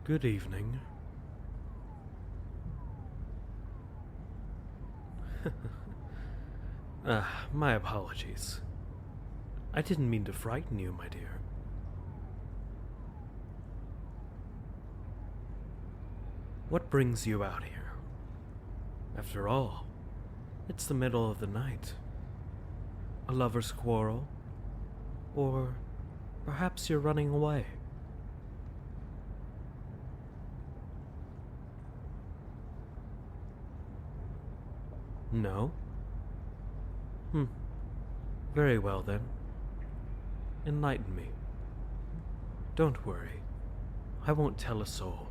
Good evening. My apologies. I didn't mean to frighten you, my dear. What brings you out here? After all, it's the middle of the night. A lover's quarrel? Or perhaps you're running away? No? Very well then. Enlighten me. Don't worry. I won't tell a soul.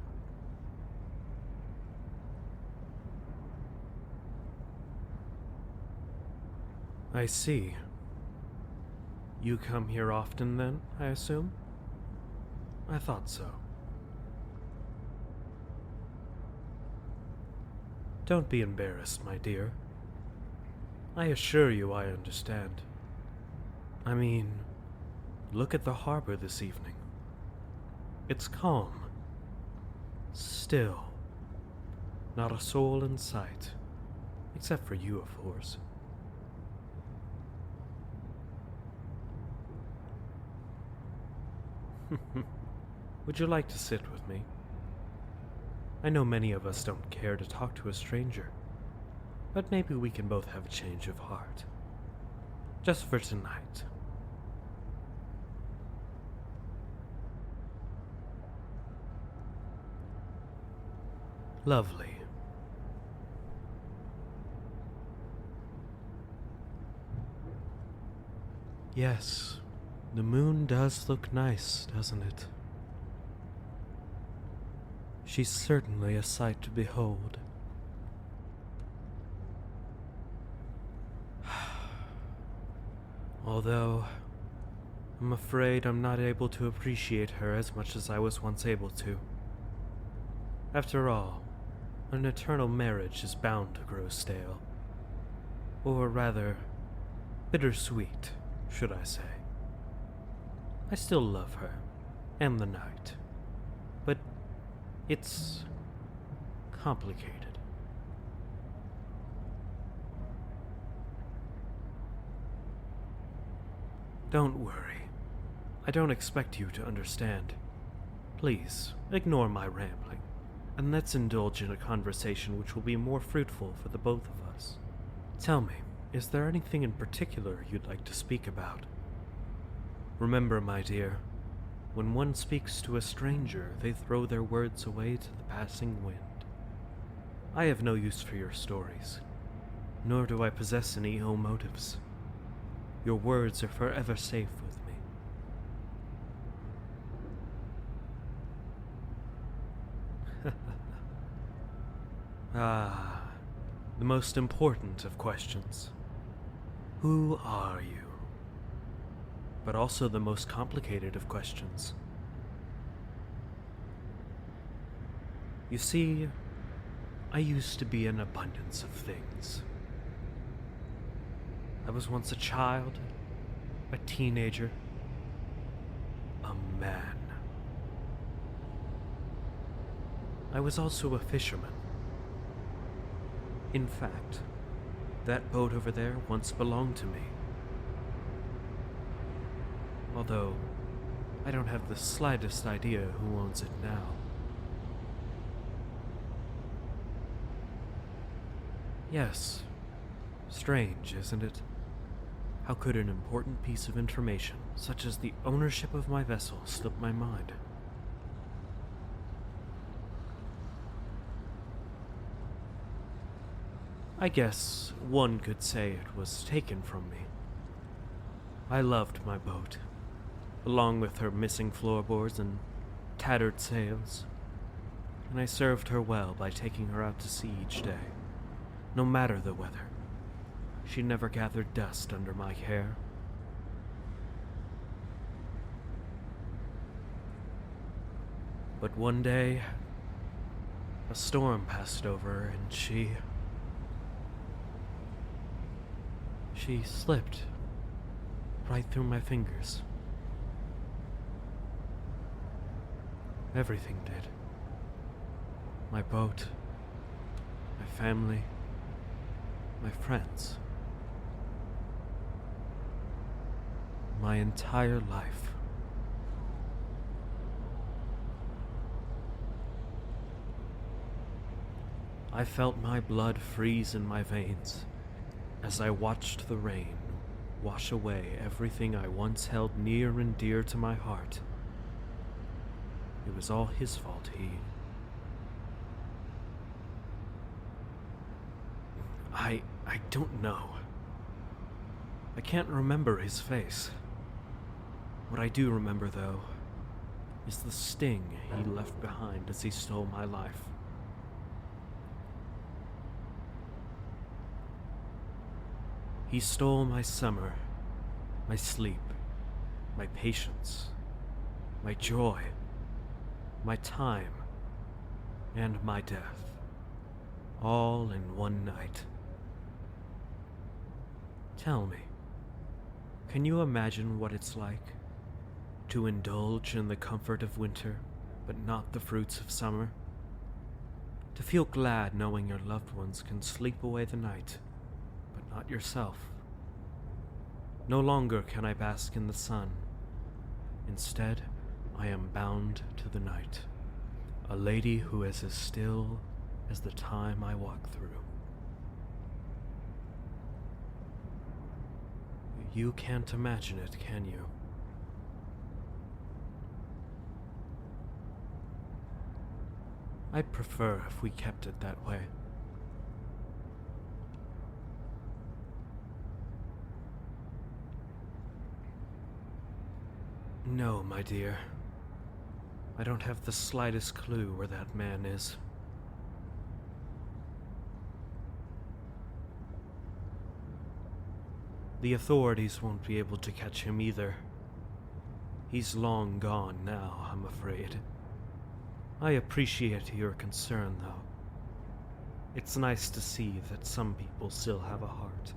I see. You come here often then, I assume? I thought so. Don't be embarrassed, my dear. I assure you I understand. I mean, look at the harbor this evening. It's calm. Still. Not a soul in sight. Except for you, of course. Would you like to sit with me? I know many of us don't care to talk to a stranger, but maybe we can both have a change of heart. Just for tonight. Lovely. Yes, the moon does look nice, doesn't it? She's certainly a sight to behold. Although, I'm afraid I'm not able to appreciate her as much as I was once able to. After all, an eternal marriage is bound to grow stale. Or rather, bittersweet, should I say. I still love her, and the night. But it's complicated. Don't worry. I don't expect you to understand. Please, ignore my rambling, and let's indulge in a conversation which will be more fruitful for the both of us. Tell me, is there anything in particular you'd like to speak about? Remember, my dear, when one speaks to a stranger, they throw their words away to the passing wind. I have no use for your stories, nor do I possess any ill motives. Your words are forever safe with me. The most important of questions. Who are you? But also the most complicated of questions. You see, I used to be an abundance of things. I was once a child, a teenager, a man. I was also a fisherman. In fact, that boat over there once belonged to me. Although, I don't have the slightest idea who owns it now. Yes, strange, isn't it? How could an important piece of information, such as the ownership of my vessel, slip my mind? I guess one could say it was taken from me. I loved my boat, along with her missing floorboards and tattered sails, and I served her well by taking her out to sea each day, no matter the weather. She never gathered dust under my care. But one day, a storm passed over and she slipped right through my fingers. Everything did. my boat, my family, my friends. My entire life. I felt my blood freeze in my veins as I watched the rain wash away everything I once held near and dear to my heart. It was all his fault, I don't know. I can't remember his face. What I do remember, though, is the sting he left behind as he stole my life. He stole my summer, my sleep, my patience, my joy, my time, and my death, all in one night. Tell me, can you imagine what it's like to indulge in the comfort of winter, but not the fruits of summer? To feel glad knowing your loved ones can sleep away the night, but not yourself. No longer can I bask in the sun. Instead, I am bound to the night, a lady who is as still as the time I walk through. You can't imagine it, can you? I'd prefer if we kept it that way. No, my dear. I don't have the slightest clue where that man is. The authorities won't be able to catch him either. He's long gone now, I'm afraid. I appreciate your concern, though. It's nice to see that some people still have a heart.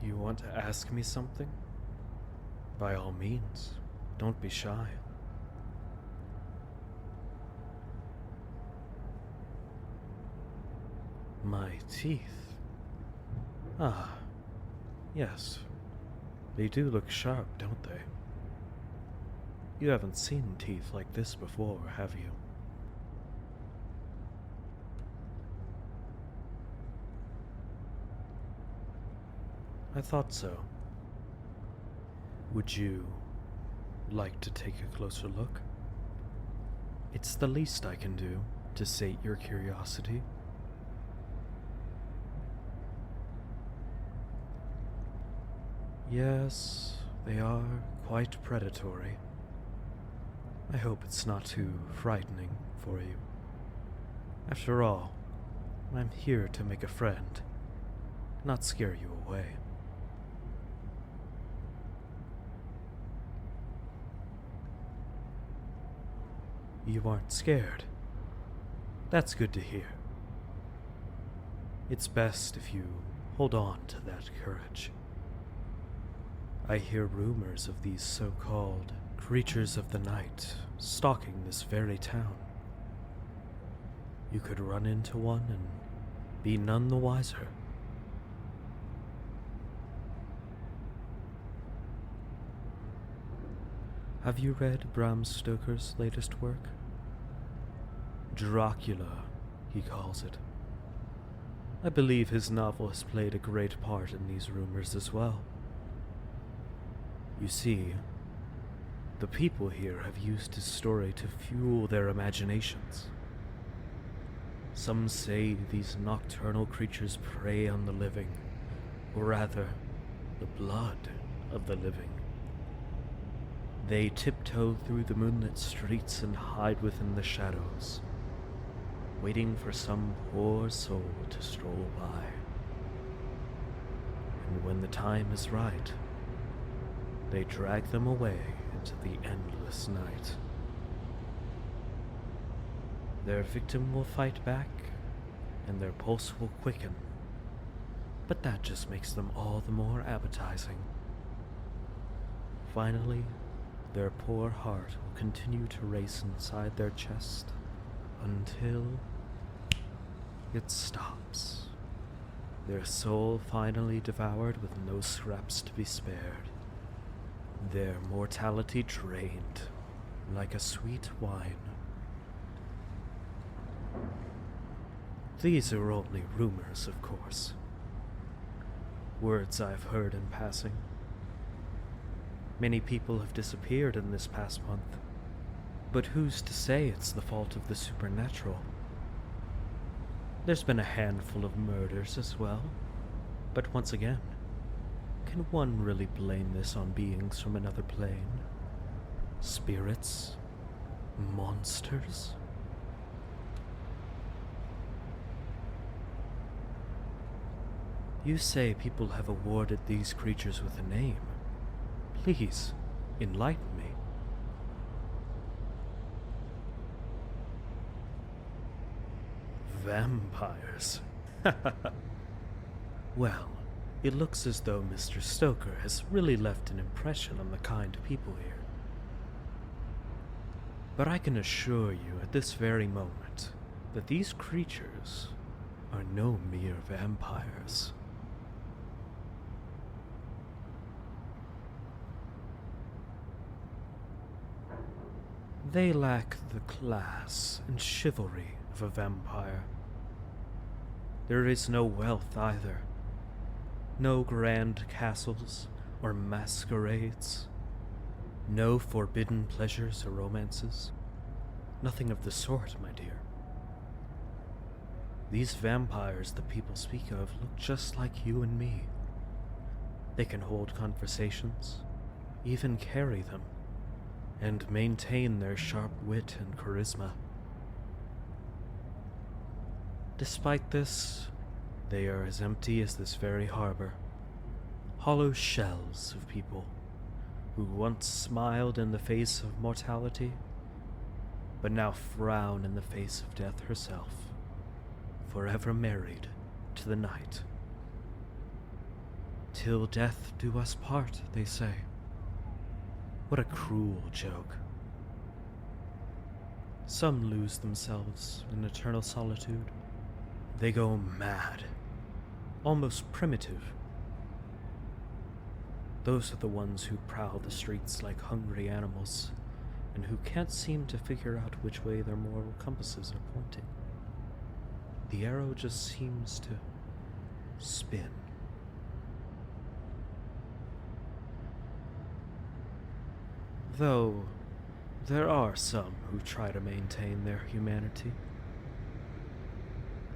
You want to ask me something? By all means, don't be shy. My teeth. Ah, yes. They do look sharp, don't they? You haven't seen teeth like this before, have you? I thought so. Would you like to take a closer look? It's the least I can do to sate your curiosity. Yes, they are quite predatory. I hope it's not too frightening for you. After all, I'm here to make a friend, not scare you away. You aren't scared. That's good to hear. It's best if you hold on to that courage. I hear rumors of these so-called creatures of the night stalking this very town. You could run into one and be none the wiser. Have you read Bram Stoker's latest work? Dracula, he calls it. I believe his novel has played a great part in these rumors as well. You see, the people here have used his story to fuel their imaginations. Some say these nocturnal creatures prey on the living, or rather, the blood of the living. They tiptoe through the moonlit streets and hide within the shadows, waiting for some poor soul to stroll by. And when the time is right, they drag them away into the endless night. Their victim will fight back, and their pulse will quicken, but that just makes them all the more appetizing. Finally, Their poor heart will continue to race inside their chest until it stops. Their soul finally devoured with no scraps to be spared. Their mortality drained like a sweet wine. These are only rumors, of course. Words I've heard in passing. Many people have disappeared in this past month, but who's to say it's the fault of the supernatural? There's been a handful of murders as well, but once again, can one really blame this on beings from another plane? Spirits? Monsters? You say people have awarded these creatures with a name. Please, enlighten me. Vampires. Well, it looks as though Mr. Stoker has really left an impression on the kind people here. But I can assure you at this very moment that these creatures are no mere vampires. They lack the class and chivalry of a vampire. There is no wealth either. No grand castles or masquerades. No forbidden pleasures or romances. Nothing of the sort, my dear. These vampires that people speak of look just like you and me. They can hold conversations, even carry them, and maintain their sharp wit and charisma. Despite this, they are as empty as this very harbor, hollow shells of people who once smiled in the face of mortality, but now frown in the face of death herself, forever married to the night. Till death do us part, they say. What a cruel joke. Some lose themselves in eternal solitude. They go mad, almost primitive. Those are the ones who prowl the streets like hungry animals, and who can't seem to figure out which way their moral compasses are pointing. The arrow just seems to spin. Though, there are some who try to maintain their humanity.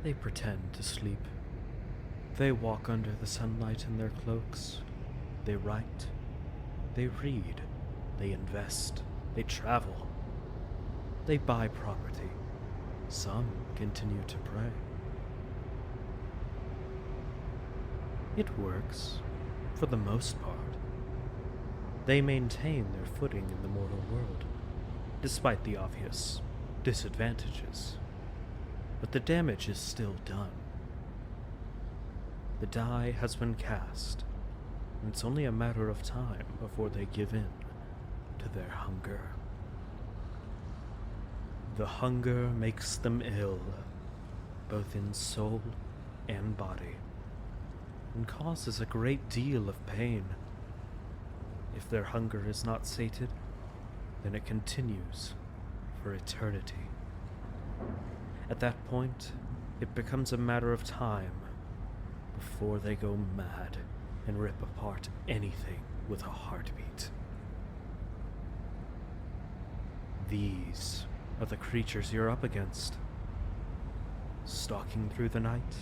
They pretend to sleep. They walk under the sunlight in their cloaks. They write. They read. They invest. They travel. They buy property. Some continue to pray. It works, for the most part. They maintain their footing in the mortal world, despite the obvious disadvantages. But the damage is still done. The die has been cast, and it's only a matter of time before they give in to their hunger. The hunger makes them ill, both in soul and body, and causes a great deal of pain. If their hunger is not sated, then it continues for eternity. At that point, it becomes a matter of time before they go mad and rip apart anything with a heartbeat. These are the creatures you're up against, stalking through the night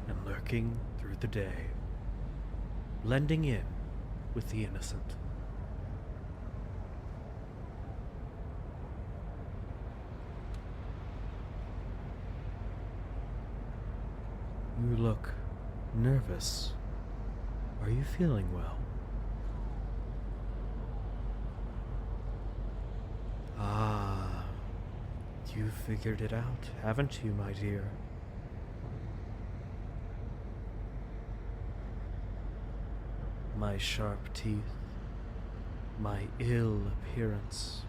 and lurking through the day, blending in with the innocent. You look nervous. Are you feeling well? Ah, you figured it out, haven't you, my dear? My sharp teeth, my ill appearance,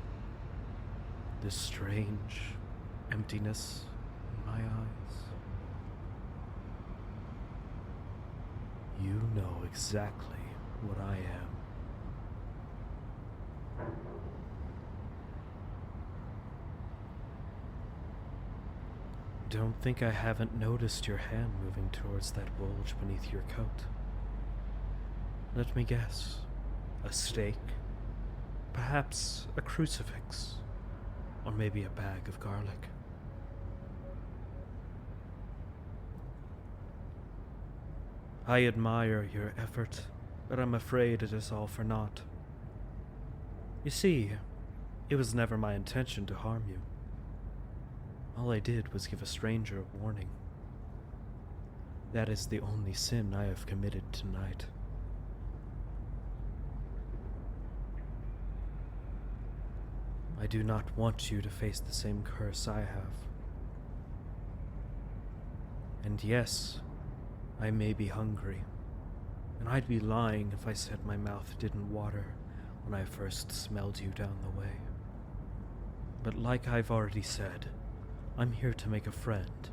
this strange emptiness in my eyes. You know exactly what I am. Don't think I haven't noticed your hand moving towards that bulge beneath your coat. Let me guess. A stake? Perhaps a crucifix? Or maybe a bag of garlic? I admire your effort, but I'm afraid it is all for naught. You see, it was never my intention to harm you. All I did was give a stranger a warning. That is the only sin I have committed tonight. I do not want you to face the same curse I have. And yes, I may be hungry, and I'd be lying if I said my mouth didn't water when I first smelled you down the way. But like I've already said, I'm here to make a friend,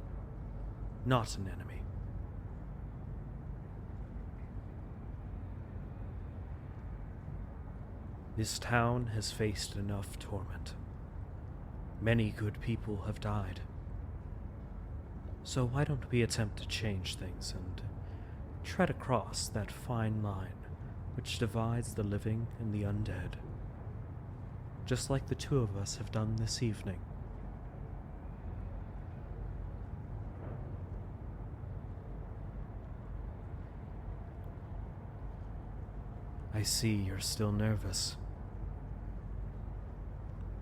not an enemy. This town has faced enough torment. Many good people have died. So why don't we attempt to change things and tread across that fine line which divides the living and the undead, just like the two of us have done this evening. I see you're still nervous.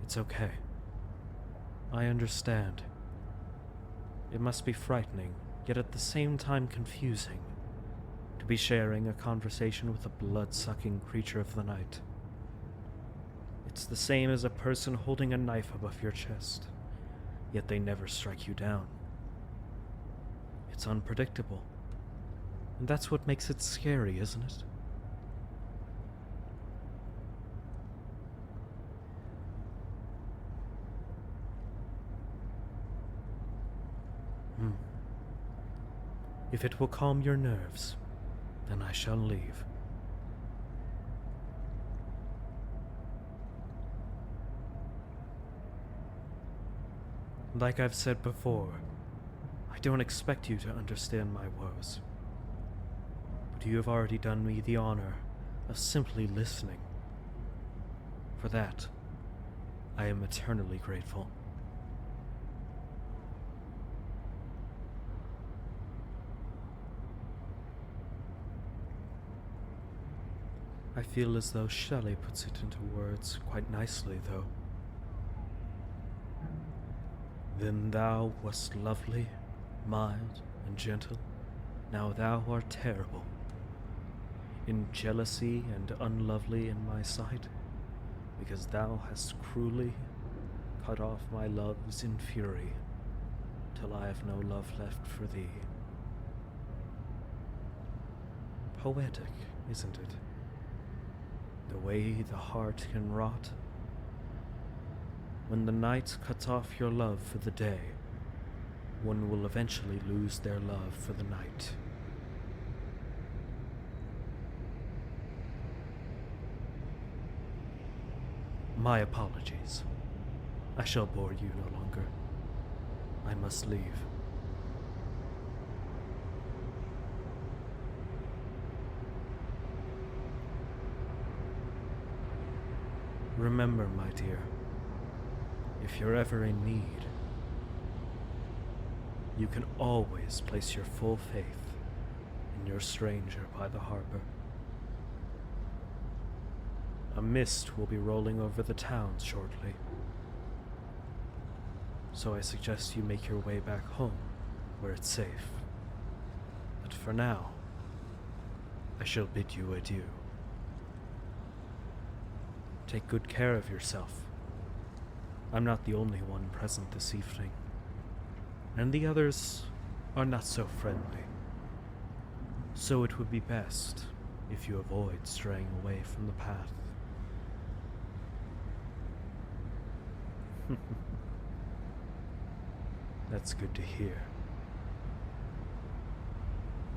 It's okay. I understand. It must be frightening, yet at the same time confusing, to be sharing a conversation with a blood-sucking creature of the night. It's the same as a person holding a knife above your chest, yet they never strike you down. It's unpredictable, and that's what makes it scary, isn't it? If it will calm your nerves, then I shall leave. Like I've said before, I don't expect you to understand my woes. But you have already done me the honor of simply listening. For that, I am eternally grateful. I feel as though Shelley puts it into words quite nicely, though. Then thou wast lovely, mild, and gentle. Now thou art terrible, in jealousy and unlovely in my sight, because thou hast cruelly cut off my loves in fury, till I have no love left for thee. Poetic, isn't it? The way the heart can rot. When the night cuts off your love for the day, one will eventually lose their love for the night. My apologies. I shall bore you no longer. I must leave. Remember, my dear, if you're ever in need, you can always place your full faith in your stranger by the harbor. A mist will be rolling over the town shortly, so I suggest you make your way back home where it's safe. But for now, I shall bid you adieu. Take good care of yourself. I'm not the only one present this evening, and the others are not so friendly. So it would be best if you avoid straying away from the path. That's good to hear.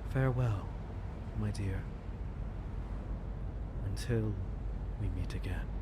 Farewell, my dear. Until we meet again.